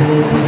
Invaders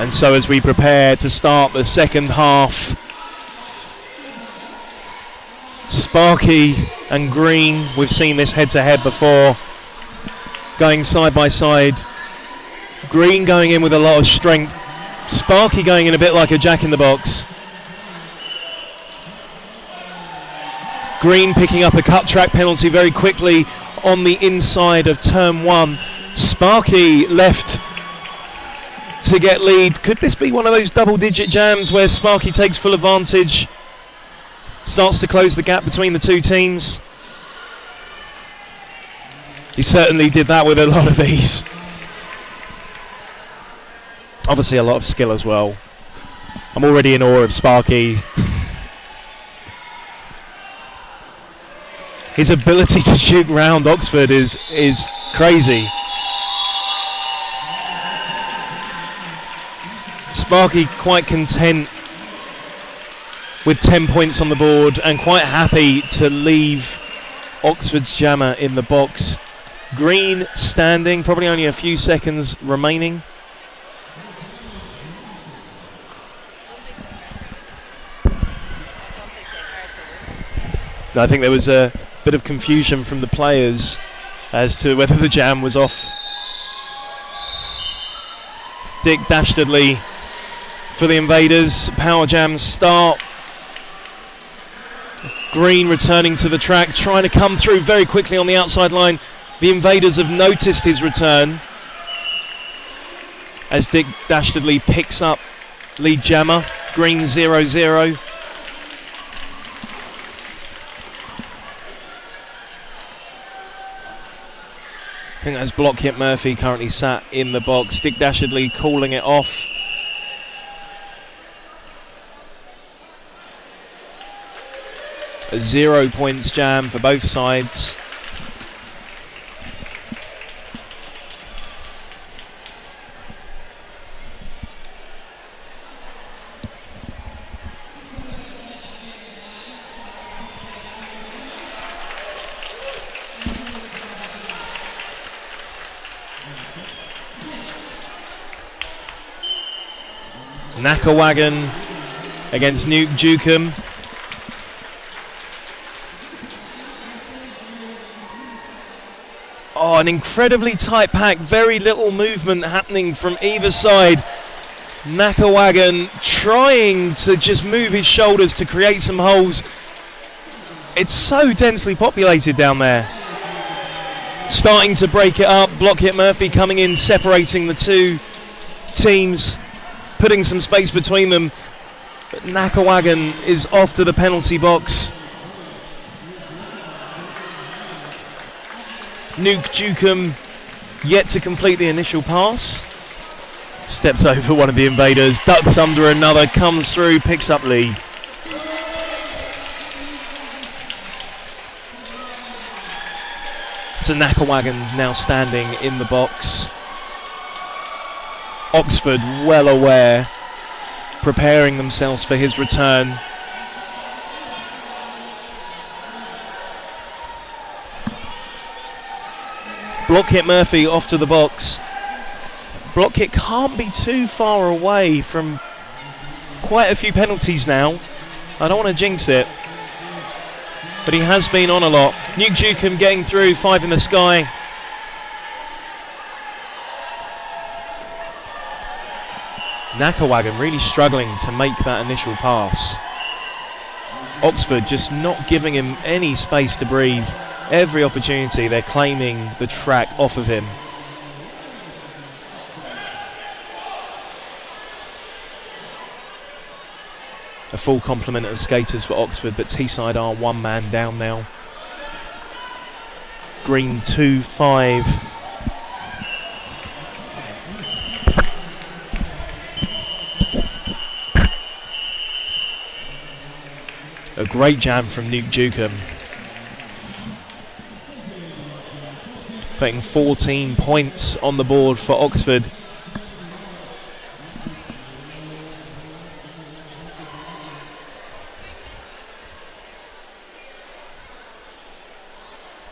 And so as we prepare to start the second half, Sparky and Green, we've seen this head-to-head before, going side by side. Green going in with a lot of strength, Sparky going in a bit like a jack-in-the-box. Green picking up a cut track penalty very quickly on the inside of turn one. Sparky left to get lead. Could this be one of those double-digit jams where Sparky takes full advantage, starts to close the gap between the two teams? He certainly did that with a lot of ease. Obviously a lot of skill as well. I'm already in awe of Sparky. His ability to shoot round Oxford is crazy. Sparky quite content with 10 points on the board and quite happy to leave Oxford's jammer in the box. Green standing, probably only a few seconds remaining. I think there was a bit of confusion from the players as to whether the jam was off. Dick Dastardly for the Invaders. Power jam start. Green returning to the track, trying to come through very quickly on the outside line. The Invaders have noticed his return as Dick Dastardly picks up lead jammer. Green 0-0. I think that's Block Hit Murphy currently sat in the box. Dick Dastardly calling it off. A 0 points jam for both sides. Knackerwagon against Nuke Jukum. Oh, an incredibly tight pack, very little movement happening from either side. Knackerwagon trying to just move his shoulders to create some holes. It's so densely populated down there. Starting to break it up. Block Hit Murphy coming in, separating the two teams, putting some space between them. But Knackerwagon is off to the penalty box. Nuke Jukum yet to complete the initial pass. Steps over one of the Invaders, ducks under another, comes through, picks up lead. So Knackerwagon now standing in the box. Oxford well aware, preparing themselves for his return. Block Hit Murphy off to the box. Block Hit can't be too far away from quite a few penalties now. I don't want to jinx it, but he has been on a lot. Nuke Jukum getting through, 5 in the sky. Knackerwagon really struggling to make that initial pass. Oxford just not giving him any space to breathe. Every opportunity they're claiming the track off of him. A full complement of skaters for Oxford, but Teesside are one man down now. Green 2-5. A great jam from Nuke Jukum. Putting 14 points on the board for Oxford.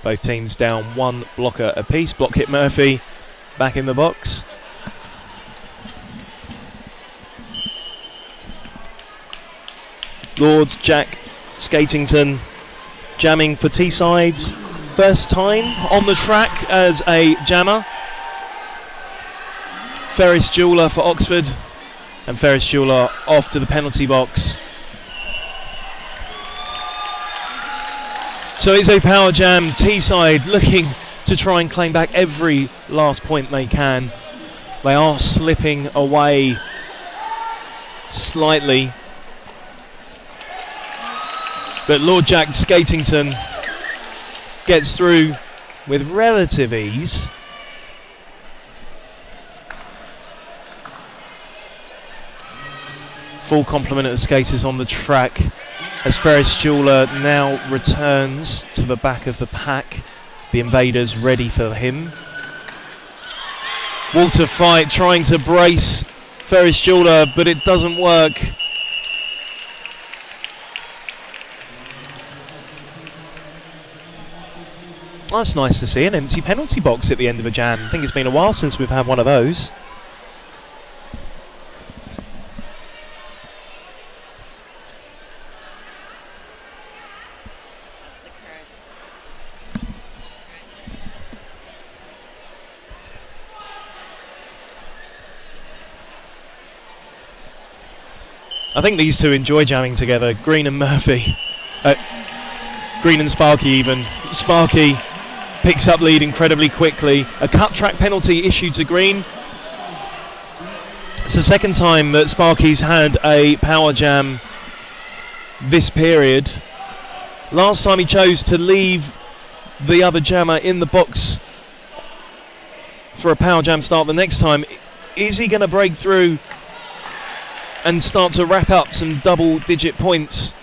Both teams down one blocker apiece. Block Hit Murphy back in the box. Lord Jack Skatington jamming for Teesside. First time on the track as a jammer. Ferris Jeweller for Oxford, and Ferris Jeweller off to the penalty box. So it's a power jam. Teesside looking to try and claim back every last point they can. They are slipping away slightly, but Lord Jack Skatington gets through with relative ease. Full complement of the skaters on the track as Ferris Jeweller now returns to the back of the pack. The Invaders ready for him. Walter Fight trying to brace Ferris Jeweller, but it doesn't work. That's nice to see, an empty penalty box at the end of a jam. I think it's been a while since we've had one of those. I think these two enjoy jamming together, Green and Murphy. Green and Sparky even. Sparky picks up lead incredibly quickly. A cut track penalty issued to Green. It's the second time that Sparky's had a power jam this period. Last time he chose to leave the other jammer in the box for a power jam start. The next time, is he going to break through and start to rack up some double-digit points?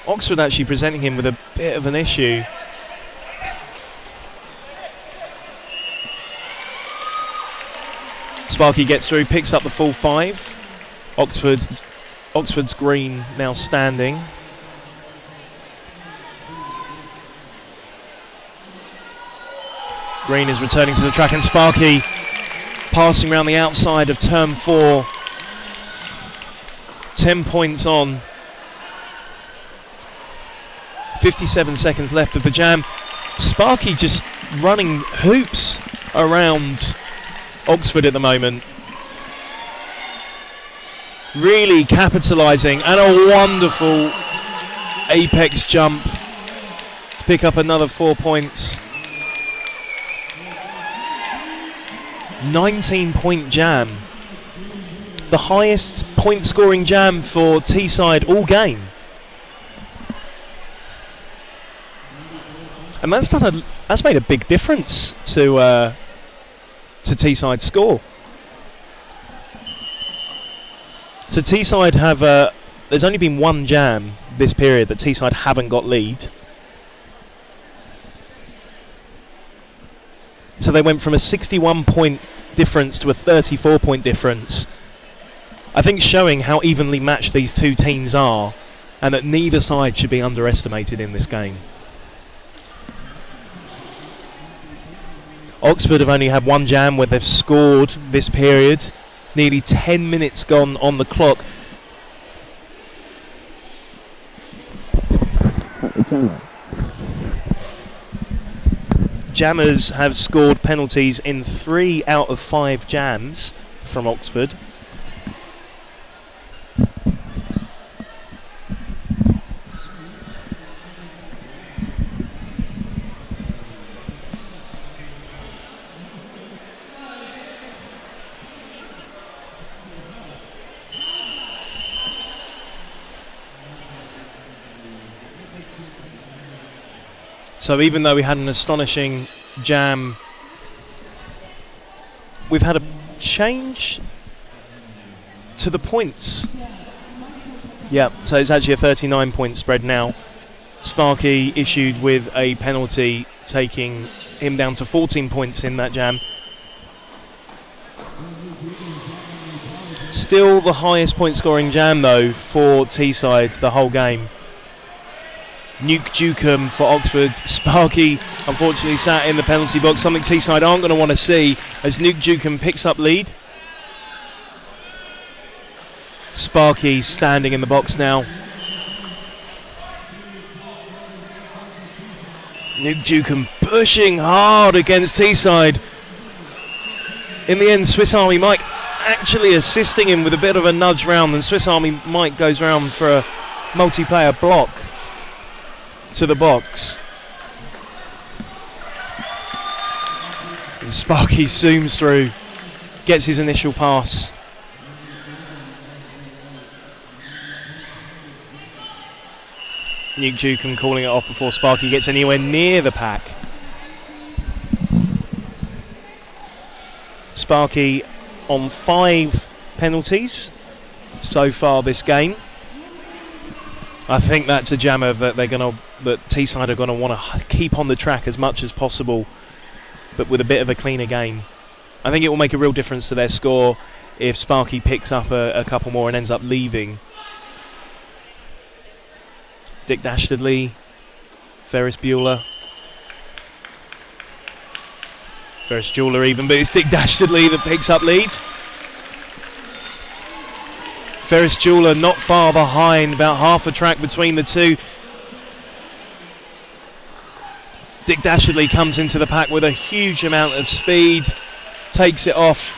Oxford actually presenting him with a bit of an issue. Sparky gets through, picks up the full 5. Oxford's Green now standing. Green is returning to the track, and Sparky passing around the outside of turn 4. 10 points on. 57 seconds left of the jam. Sparky just running hoops around Oxford at the moment. Really capitalising, and a wonderful apex jump to pick up another 4 points. 19-point jam. The highest point scoring jam for Teesside all game. And that's made a big difference to Teesside's score. So Teesside have there's only been one jam this period that Teesside haven't got lead. So they went from a 61-point difference to a 34-point difference. I think showing how evenly matched these two teams are, and that neither side should be underestimated in this game. Oxford have only had one jam where they've scored this period. Nearly 10 minutes gone on the clock. Jammers have scored penalties in 3 out of 5 jams from Oxford. So even though we had an astonishing jam, we've had a change to the points. Yeah, so it's actually a 39-point spread now. Sparky issued with a penalty, taking him down to 14 points in that jam. Still the highest point scoring jam though for Teesside the whole game. Nuke Dukem for Oxford. Sparky unfortunately sat in the penalty box, something Teesside aren't going to want to see as Nuke Dukem picks up lead. Sparky standing in the box now. Nuke Dukem pushing hard against Teesside. In the end, Swiss Army Mike actually assisting him with a bit of a nudge round, and Swiss Army Mike goes round for a multiplayer block to the box. And Sparky zooms through, gets his initial pass. Nuke Dukem calling it off before Sparky gets anywhere near the pack. Sparky on 5 penalties so far this game. I think that's a jammer that Teesside are going to want to keep on the track as much as possible, but with a bit of a cleaner game. I think it will make a real difference to their score if Sparky picks up a couple more and ends up leaving. Dick Dastardly, Ferris Bueller. Ferris Bueller even, but it's Dick Dastardly that picks up lead. Ferris Bueller not far behind, about half a track between the two. Dick Dastardly comes into the pack with a huge amount of speed, takes it off,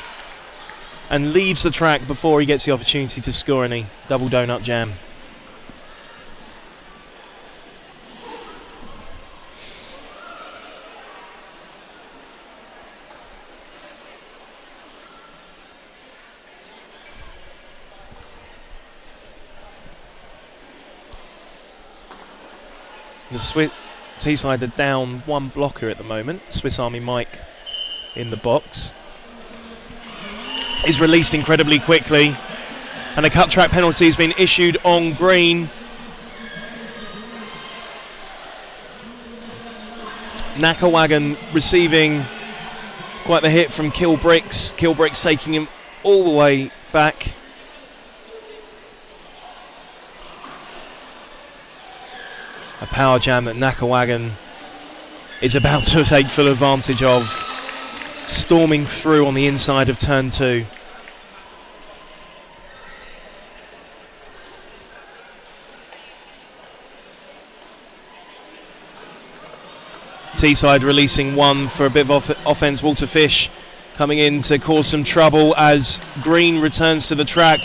and leaves the track before he gets the opportunity to score any double donut jam. The Teesside are down 1 blocker at the moment. Swiss Army Mike in the box is released incredibly quickly, and a cut track penalty has been issued on green. Knackerwagon receiving quite the hit from Kilbricks. Kilbricks taking him all the way back. A power jam that Knackerwagon is about to take full advantage of, storming through on the inside of turn 2. Teesside releasing 1 for a bit of offence. Walter Fish coming in to cause some trouble as Green returns to the track.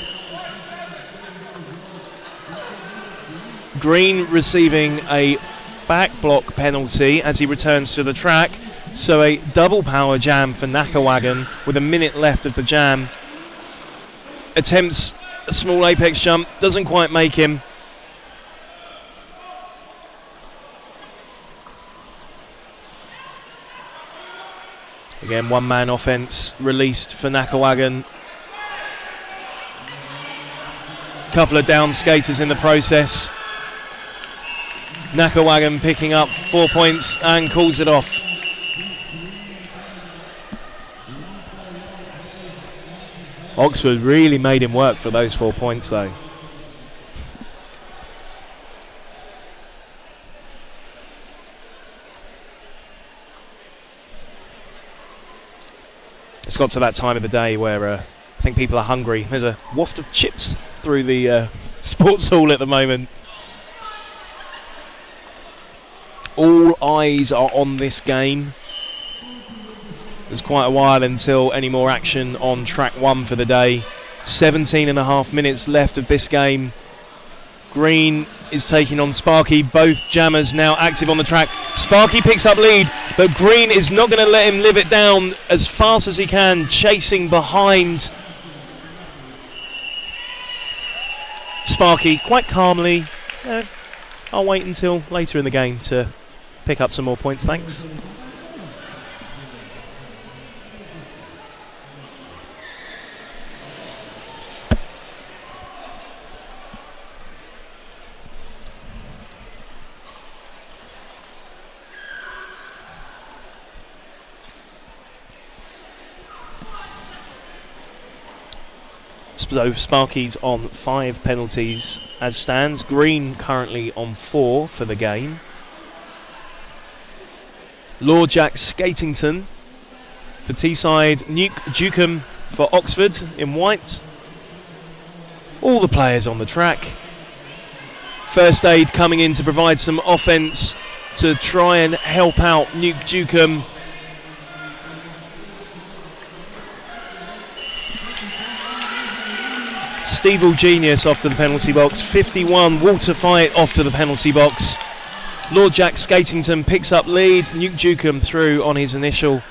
Green receiving a back block penalty as he returns to the track, so a double power jam for Knackerwagon with a minute left of the jam. Attempts a small apex jump, doesn't quite make him. Again, 1-man offence released for Knackerwagon. Couple of down skaters in the process. Knackerwagon picking up 4 points and calls it off. Oxford really made him work for those 4 points though. It's got to that time of the day where I think people are hungry. There's a waft of chips through the sports hall at the moment. All eyes are on this game. There's quite a while until any more action on track 1 for the day. 17.5 minutes left of this game. Green is taking on Sparky. Both jammers now active on the track. Sparky picks up lead, but Green is not going to let him live it down as fast as he can, chasing behind Sparky quite calmly. I'll wait until later in the game to pick up some more points, thanks. So Sparky's on 5 penalties as stands. Green currently on 4 for the game. Lord Jack Skatington for Teesside. Nuke Dukem for Oxford in white. all the players on the track. First aid coming in to provide some offence to try and help out Nuke Dukem. Stevel Genius off to the penalty box. 51 Walter Fight off to the penalty box. Lord Jack Skatington picks up lead. Nuke Dukem through on his initial.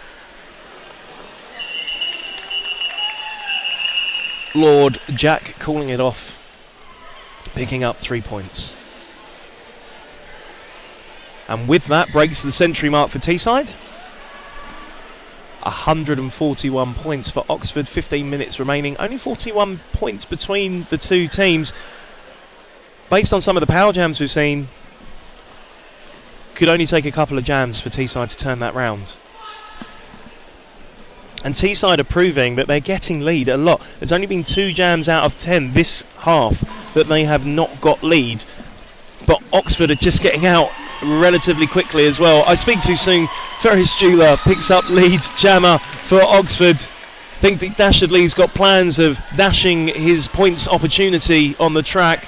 Lord Jack calling it off, picking up 3 points. And with that breaks the century mark for Teesside. 141 points for Oxford, 15 minutes remaining. Only 41 points between the two teams. Based on some of the power jams we've seen, could only take a couple of jams for Teesside to turn that round. And Teesside are proving that they're getting lead a lot. There's only been 2 jams out of 10 this half that they have not got lead. But Oxford are just getting out relatively quickly as well. I speak too soon. Ferris Jeweler picks up lead jammer for Oxford. I think that Dashardly's got plans of dashing his points opportunity on the track.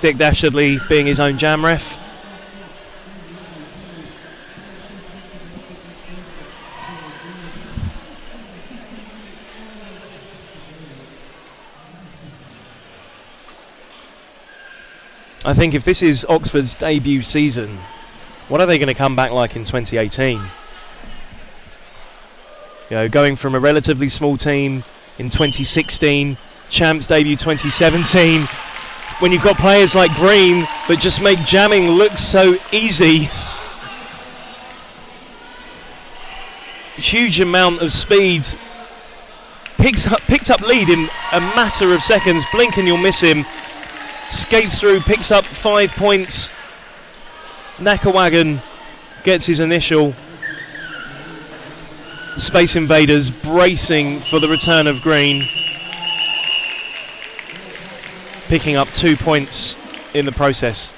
Dick Dashardly being his own jam ref. I think if this is Oxford's debut season, what are they going to come back like in 2018? You know, going from a relatively small team in 2016, champs debut 2017, when you've got players like Green that just make jamming look so easy. Huge amount of speed. Picked up lead in a matter of seconds. Blink and you'll miss him. Skates through, picks up 5 points. Knackerwagon gets his initial. Space Invaders bracing for the return of Green. Picking up 2 points in the process.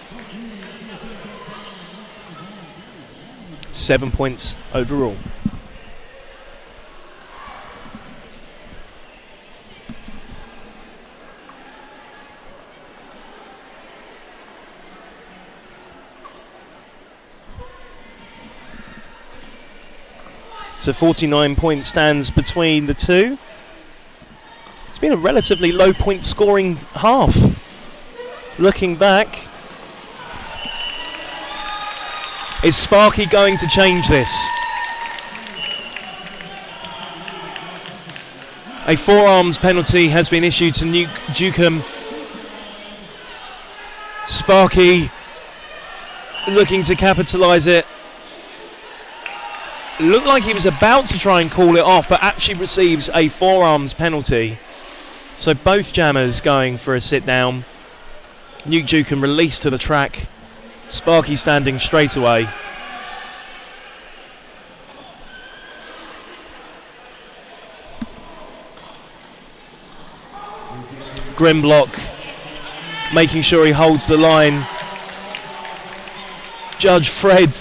7 points overall. So 49-point stands between the two. It's been a relatively low point scoring half. Looking back, is Sparky going to change this? A forearms penalty has been issued to Nuke Dukem. Sparky looking to capitalise it. Looked like he was about to try and call it off, but actually receives a forearms penalty. So both jammers going for a sit down. Nuke Dukem released to the track. Sparky standing straight away. Grimblock making sure he holds the line. Judge Fred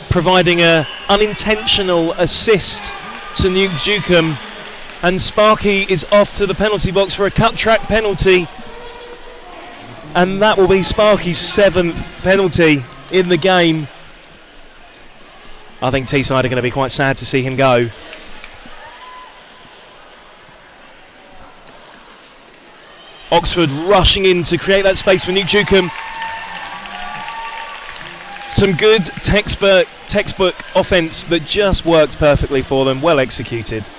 providing an unintentional assist to Nuke Dukem, and Sparky is off to the penalty box for a cut track penalty, and that will be Sparky's 7th penalty in the game. I think Teesside are going to be quite sad to see him go. Oxford rushing in to create that space for Nuke Dukem. Some good textbook offence that just worked perfectly for them, well executed.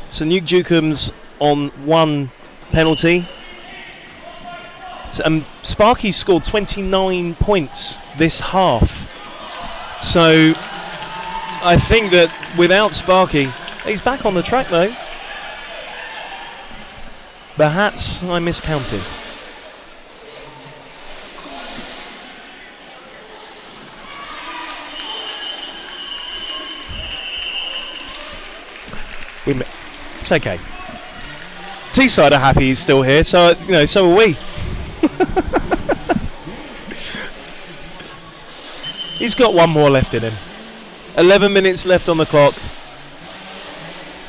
So Nuke Dukem's on 1 penalty. So, Sparky scored 29 points this half. So I think that without Sparky, he's back on the track though. Perhaps I miscounted. It's okay. Teesside are happy he's still here, so so are we. He's got one more left in him. 11 minutes left on the clock.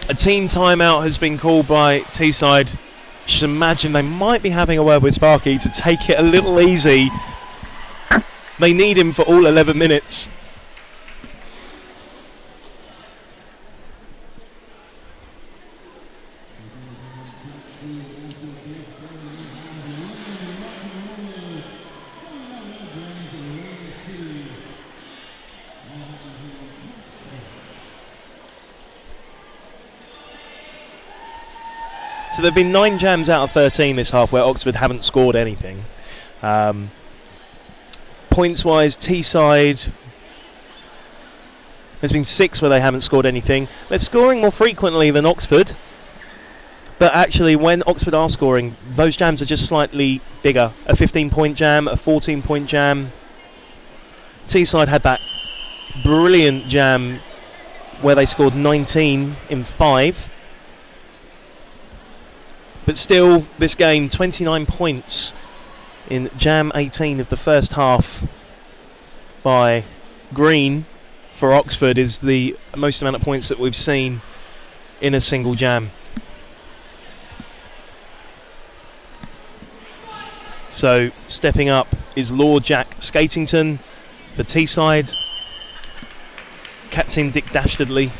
A team timeout has been called by Teesside. Just imagine they might be having a word with Sparky to take it a little easy. They need him for all 11 minutes. So there have been 9 jams out of 13 this half where Oxford haven't scored anything. Points-wise, Teesside, there's been 6 where they haven't scored anything. They're scoring more frequently than Oxford, but actually when Oxford are scoring, those jams are just slightly bigger. A 15-point jam, a 14-point jam. Teesside had that brilliant jam where they scored 19 in 5. But still, this game, 29 points in jam 18 of the first half by Green for Oxford is the most amount of points that we've seen in a single jam. So stepping up is Lord Jack Skatington for Teesside. Captain Dick Dastardly.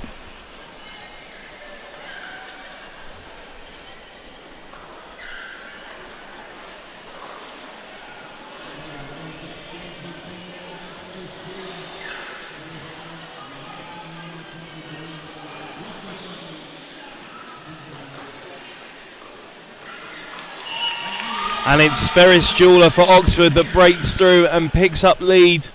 And it's Ferris Jeweller for Oxford that breaks through and picks up lead.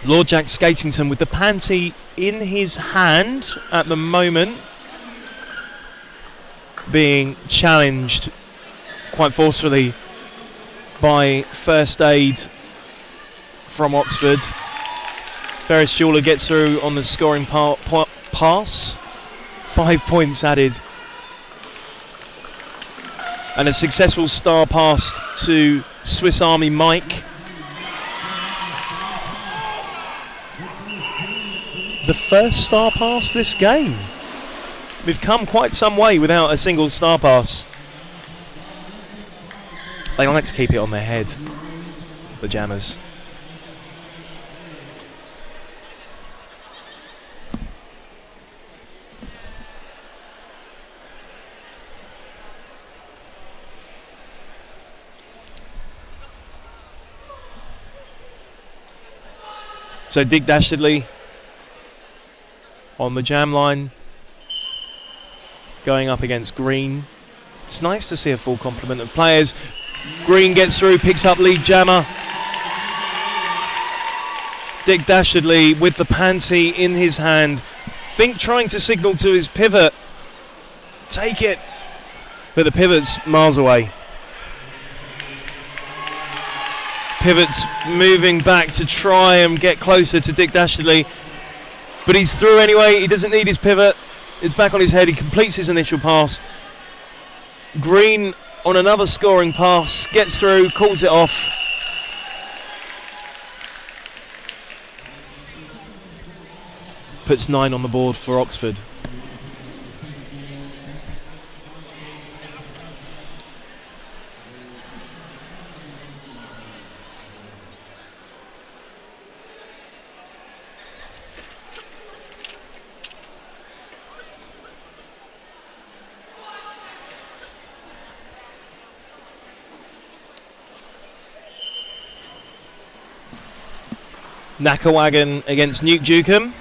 Lord Jack Skatington with the panty in his hand at the moment, being challenged quite forcefully by First Aid from Oxford. Ferris Jeweller gets through on the scoring pass. 5 points added. And a successful star pass to Swiss Army Mike. The first star pass this game. We've come quite some way without a single star pass. They like to keep it on their head, the Jammers. So Dick Dastardly on the jam line, going up against Green. It's nice to see a full complement of players. Green gets through, picks up lead jammer. Dick Dastardly with the panty in his hand. Think trying to signal to his pivot. Take it. But the pivot's miles away. Pivot's moving back to try and get closer to Dick Dastardly. But he's through anyway. He doesn't need his pivot. It's back on his head. He completes his initial pass. Green on another scoring pass. Gets through, calls it off. Puts 9 on the board for Oxford. Knackerwagon against Nuke Dukem.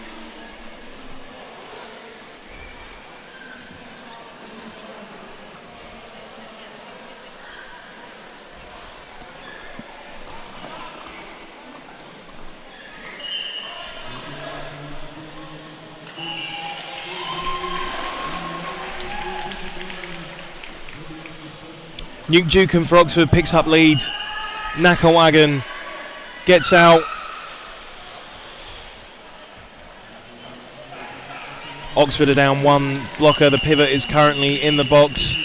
Nuke Dukem for Oxford picks up lead. Knackerwagon gets out. Oxford are down one blocker. The pivot is currently in the box.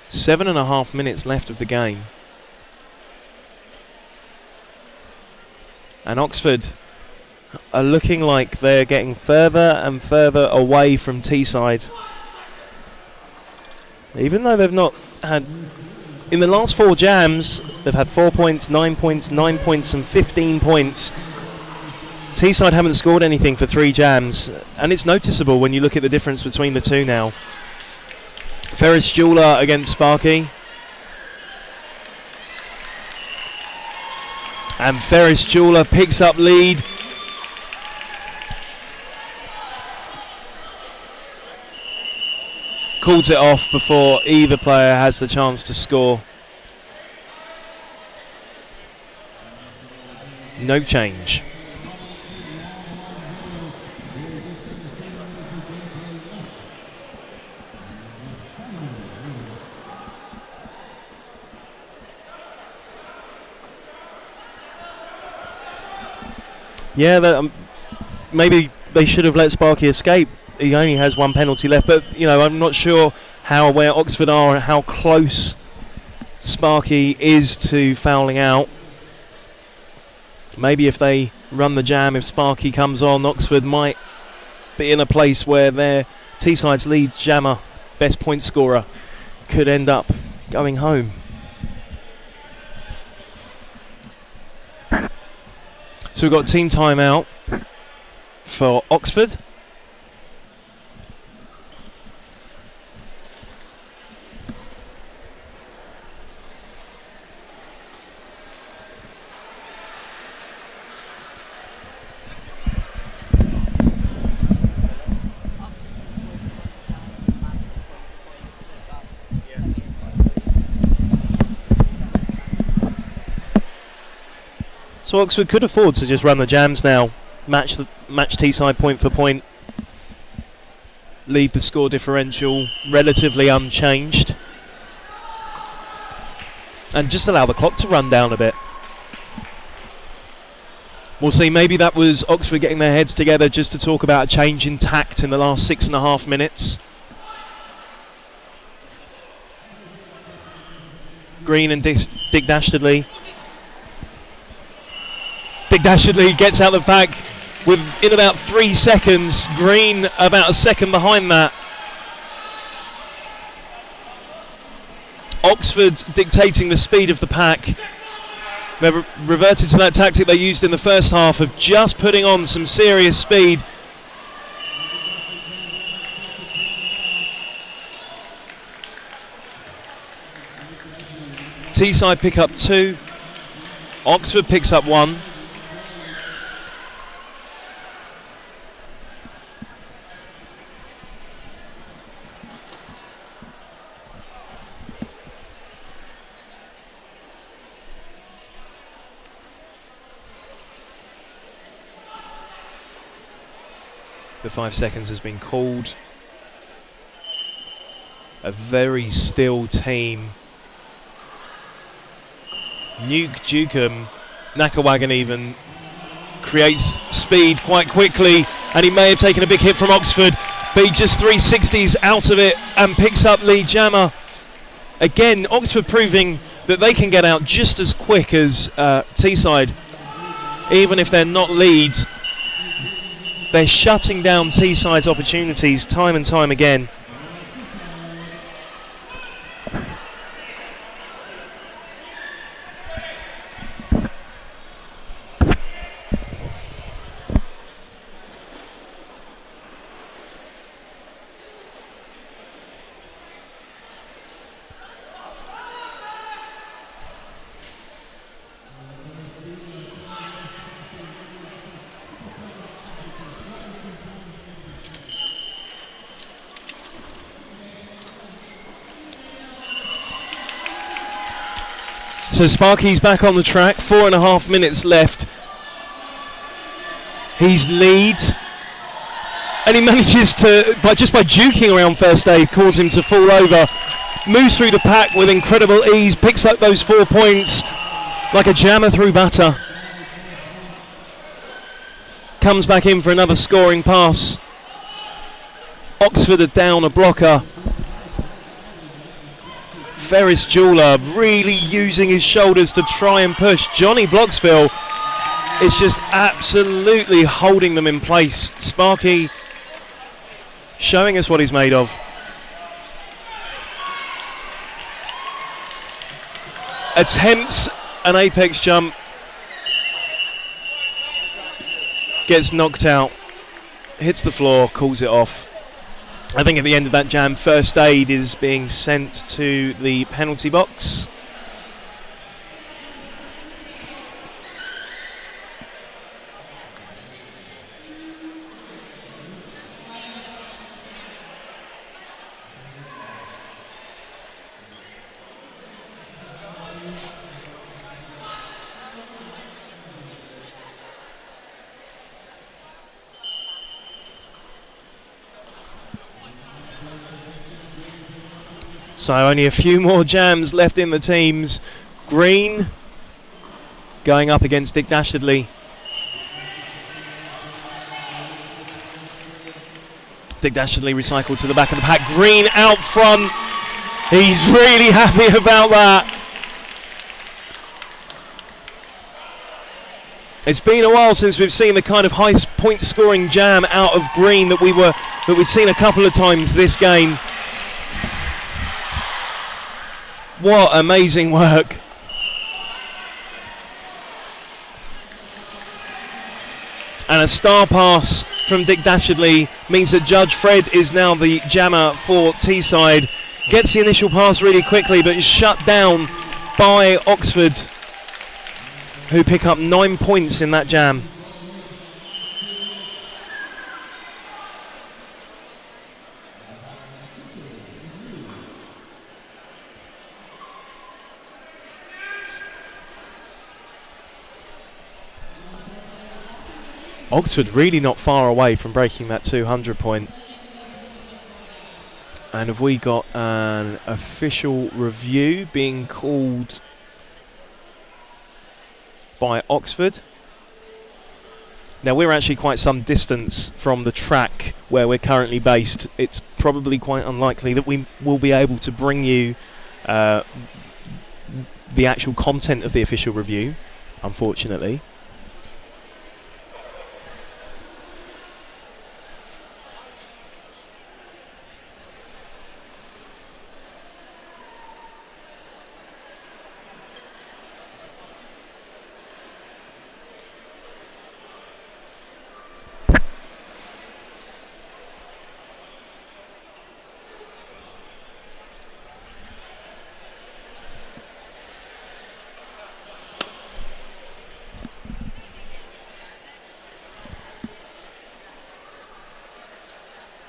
Seven and a half minutes left of the game. And Oxford are looking like they're getting further and further away from Teesside. Even though they've not had, in the last 4 jams, they've had 4 points, 9 points, 9 points and 15 points. Teesside haven't scored anything for 3 jams, and it's noticeable when you look at the difference between the two now. Ferris Jeweller against Sparky. And Ferris Jeweller picks up lead. Calls it off before either player has the chance to score. No change. Yeah, maybe they should have let Sparky escape. He only has 1 penalty left, but I'm not sure how aware Oxford are and how close Sparky is to fouling out. Maybe if they run the jam, if Sparky comes on, Oxford might be in a place where their Teesside's lead jammer, best point scorer, could end up going home. So we've got team timeout for Oxford. So Oxford could afford to just run the jams now, match Teesside point for point, leave the score differential relatively unchanged, and just allow the clock to run down a bit. We'll see, maybe that was Oxford getting their heads together just to talk about a change in tact in the last 6.5 minutes. Green and Dick Dastardly. Dick Dastardly gets out the pack in about 3 seconds. Green about a second behind that. Oxford dictating the speed of the pack. They've reverted to that tactic they used in the first half of just putting on some serious speed. Teesside pick up 2. Oxford picks up 1. The 5 seconds has been called. A very still team. Nuke Dukem, Nakawagan even creates speed quite quickly, and he may have taken a big hit from Oxford, but he just 360s out of it and picks up lead jammer. Again, Oxford proving that they can get out just as quick as Teesside, even if they're not leads. They're shutting down Teesside's opportunities time and time again. So Sparky's back on the track, 4.5 minutes left. He's lead. And he manages to, by juking around first aid, cause him to fall over. Moves through the pack with incredible ease, picks up those 4 points like a jammer through batter. Comes back in for another scoring pass. Oxford are down a blocker. Ferris Jeweller really using his shoulders to try and push. Johnny Bloxville is just absolutely holding them in place. Sparky showing us what he's made of. Attempts an apex jump. Gets knocked out. Hits the floor, calls it off. I think at the end of that jam, first aid is being sent to the penalty box. So only a few more jams left in the teams. Green going up against Dick Dastardly. Dick Dastardly recycled to the back of the pack. Green out front. He's really happy about that. It's been a while since we've seen the kind of high point scoring jam out of Green that we've seen a couple of times this game. What amazing work. And a star pass from Dick Dastardly means that Judge Fred is now the jammer for Teesside. Gets the initial pass really quickly, but is shut down by Oxford, who pick up 9 points in that jam. Oxford really not far away from breaking that 200 point. And have we got an official review being called by Oxford? Now we're actually quite some distance from the track where we're currently based. It's probably quite unlikely that we will be able to bring you the actual content of the official review, unfortunately.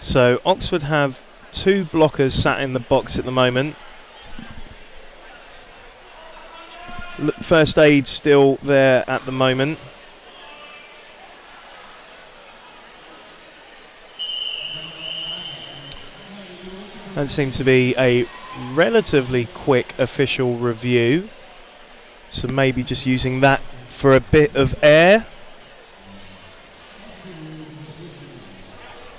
So Oxford have 2 blockers sat in the box at the moment. First aid still there at the moment. That seemed to be a relatively quick official review. So maybe just using that for a bit of air.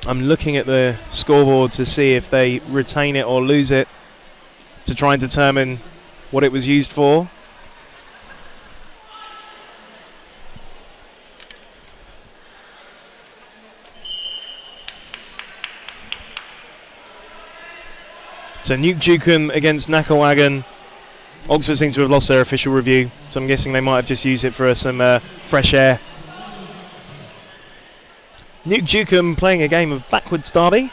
I'm looking at the scoreboard to see if they retain it or lose it, to try and determine what it was used for. So Nuke Dukem against Nakawagan. Oxford seem to have lost their official review, so I'm guessing they might have just used it for some fresh air. Nuke Dukem playing a game of backwards derby.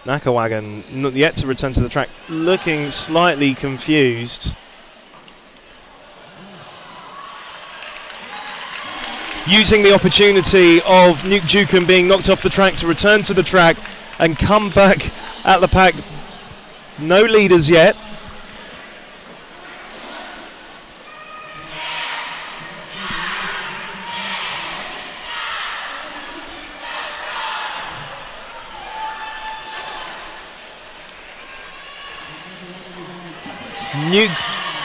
Nakawagan not yet to return to the track, looking slightly confused. Using the opportunity of Nuke Dukem being knocked off the track to return to the track and come back at the pack. No leaders yet.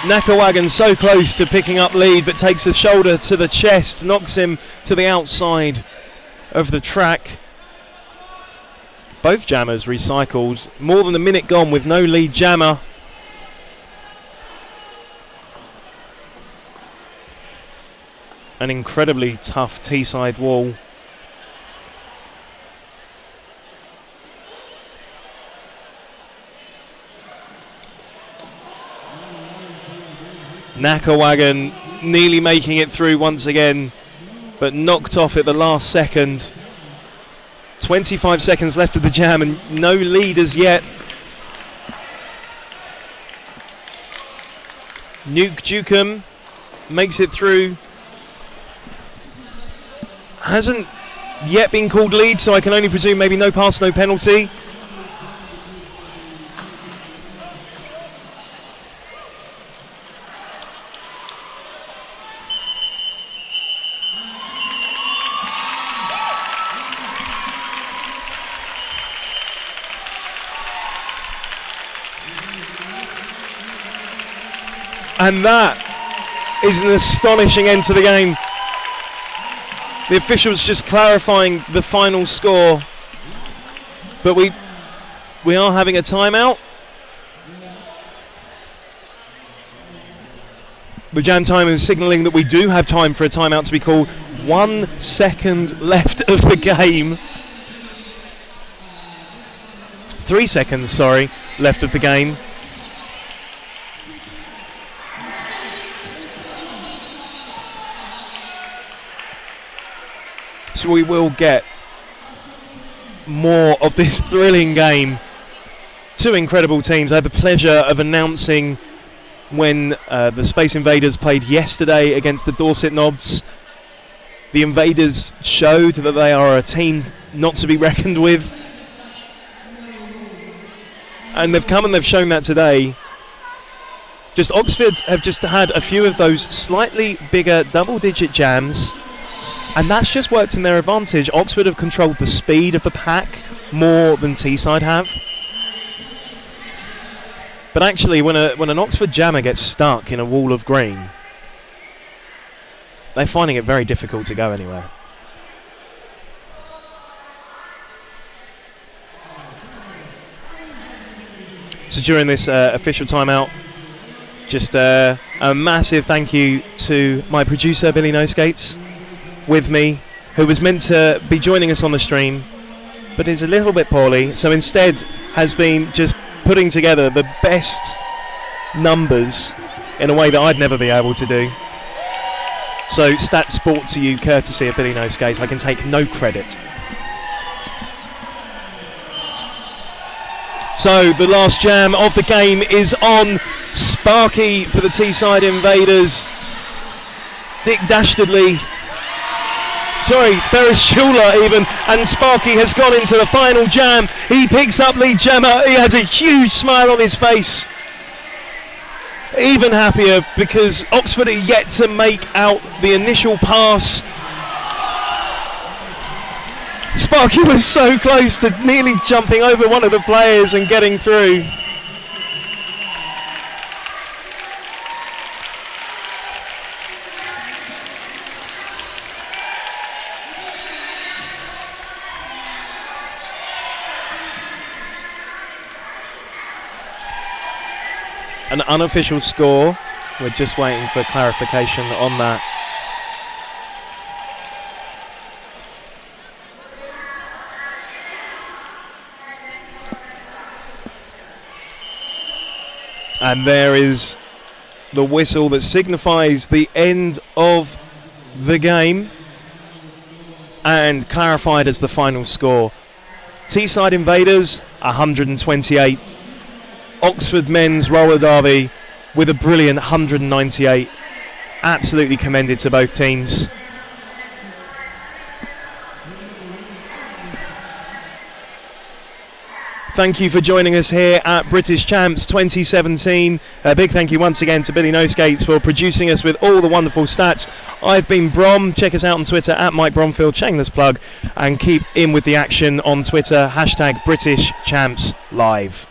Nakawagan so close to picking up lead, but takes a shoulder to the chest, knocks him to the outside of the track. Both jammers recycled. More than a minute gone with no lead jammer. An incredibly tough Teesside wall. Nakawagan nearly making it through once again, but knocked off at the last second. 25 seconds left of the jam and no lead as yet. Nuke Dukem makes it through. Hasn't yet been called lead, so I can only presume maybe no pass, no penalty. And that is an astonishing end to the game. The officials just clarifying the final score. But we are having a timeout. The jam timer is signalling that we do have time for a timeout to be called. 1 second left of the game. 3 seconds, sorry, left of the game. So we will get more of this thrilling game. Two incredible teams. I had the pleasure of announcing when the Space Invaders played yesterday against the Dorset Knobs. The Invaders showed that they are a team not to be reckoned with. And they've come and they've shown that today. Just Oxford have just had a few of those slightly bigger double-digit jams, and that's just worked in their advantage. Oxford have controlled the speed of the pack more than Teesside have. But actually, when an Oxford jammer gets stuck in a wall of green, they're finding it very difficult to go anywhere. So during this official timeout, just a massive thank you to my producer, Billy No Skates, with me, who was meant to be joining us on the stream, but is a little bit poorly, so instead has been just putting together the best numbers in a way that I'd never be able to do. So stats brought to you courtesy of Billy No Skates. I can take no credit. So the last jam of the game is on. Sparky for the Teesside Invaders. Dick Dastardly. Sorry, Ferris Schuler even, and Sparky has gone into the final jam. He picks up lead jammer. He has a huge smile on his face. Even happier because Oxford are yet to make out the initial pass. Sparky was so close to nearly jumping over one of the players and getting through. An unofficial score. We're just waiting for clarification on that. And there is the whistle that signifies the end of the game and clarified as the final score. Teesside Invaders 128. Oxford men's roller derby with a brilliant 198. Absolutely commended to both teams. Thank you for joining us here at British Champs 2017. A big thank you once again to Billy No Skates for producing us with all the wonderful stats. I've been Brom. Check us out on Twitter at Mike Bromfield, shameless plug, and keep in with the action on Twitter, #British Champs Live.